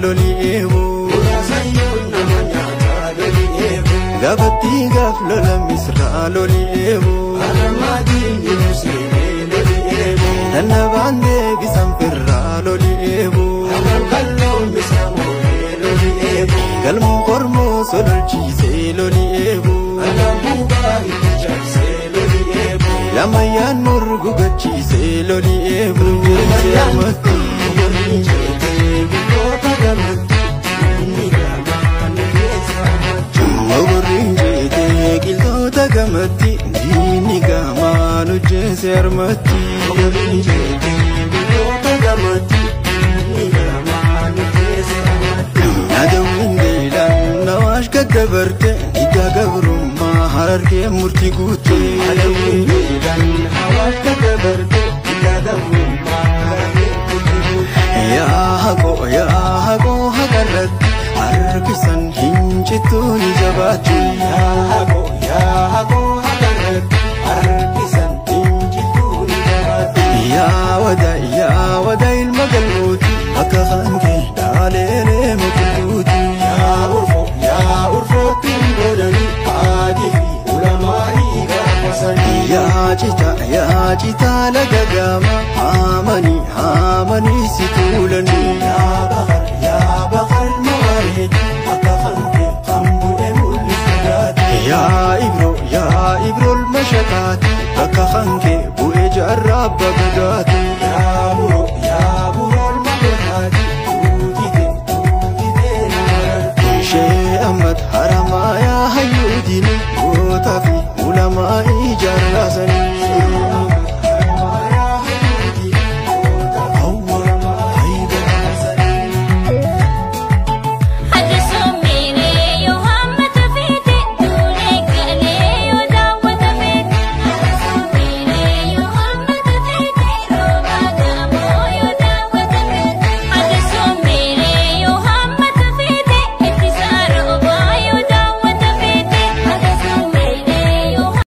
loli'eebu gabatti gaf lola misra loli'eebu nanna bande bisan firra loli'eebu galmu kormo sololchise loli'eebu lamayan murgu gachise loli'eebu jirmatti gamatti dini gamanu jese armatti nadawin gailan nawash gaggabarte iga gabrumma hararge murti guute ya hago hagarat arkisan hinchituni jabatu يا ودا المقلوت أكخانك داليني مقلوتي يا أرفو تنبولني عادي علمائي قرصني يا جيتا لقاقاما هامني ستولني يا بخر الموارد أكخانك خمبو أمول فلاتي يا إبرو المشتات أكخانك بوئي جرب بقداتي